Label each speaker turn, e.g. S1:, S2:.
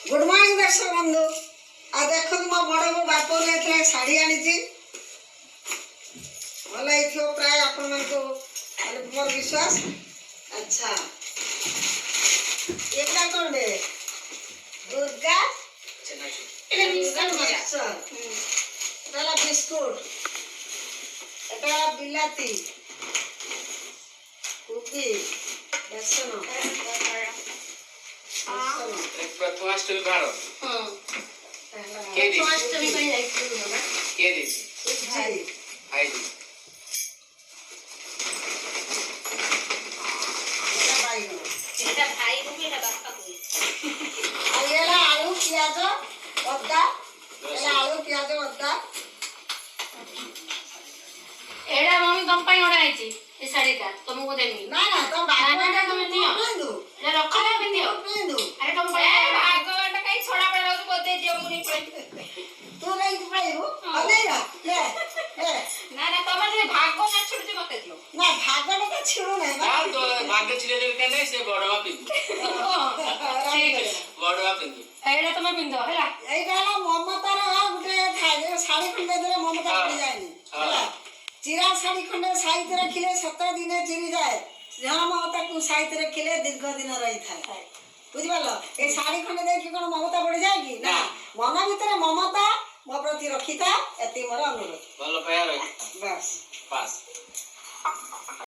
S1: Good morning दर्शक बंधु आ देखो मो बड़ मो बाप ले शाढ़ी आनी भल प्राय आपण मोर विश्वास। अच्छा ये कौन बे दुर्गा बिस्कुट एटा बिलाती कुबी बेसन
S2: प्रथमाष्टमी भाड़ के
S3: प्रथमाष्टमी पे जाइए ना
S2: के
S1: भाई
S2: भाई जी
S3: এটা ভাই রূপে এটা বাপ্পা কই
S1: आइएला आलू प्याज अद्दा एला आलू प्याज अद्दा
S3: ଏଇଟା ମମି ତମ ପାଇଁ ଅର୍ଡର ହେଇଛି ଏ ଶାଢୀଟା ତମକୁ ଦେମି
S1: ना ना तो
S3: ना, तुम नियो।
S1: पिंदु
S3: ଏଟା ରଖ ନା ପିନ୍ଧିଅ
S1: पिंदु
S3: ଆରେ ତମ ପାଇଁ ଭାଗବତ କାଇଁ ଛଡା ପଡା ଲାଗୁଛି ବୋଧେ ଦିଅ ମୁଁ ପଳେଇ
S1: तू नहीं खाइबु अले ना ले ले
S3: ନା ନା ତମେ ଯେ ଭାଗ ନା ଛୁଡୁଛି ମତେ ଦିଅ
S1: ना भागड़ तो छिड़ू नहीं
S2: ना तो भाग्य छिले देबे केने से बड़वा पिंदु
S3: ଠିକ ଅଛି
S2: बड़वा पिंदु
S3: ଏଇଟା ତମେ ପିନ୍ଧ ହେଲା
S1: एई गाला ममतार गुटे थाले साड़ी खंडे दरे ममता पड़ी जायनी होला चिरा साड़ी खंडे साइज रखिले 7 दिन चिरी जाए जहां ममता को साइज रखिले दीर्घ दिन रही थाए बुझि पालो ए साड़ी खंडे देखि कोन ममता पड़ी जाए कि ना मन भीतर ममता मो प्रति रखिता एति मोर अनुरोध
S2: भलो पाया
S1: बस
S2: पास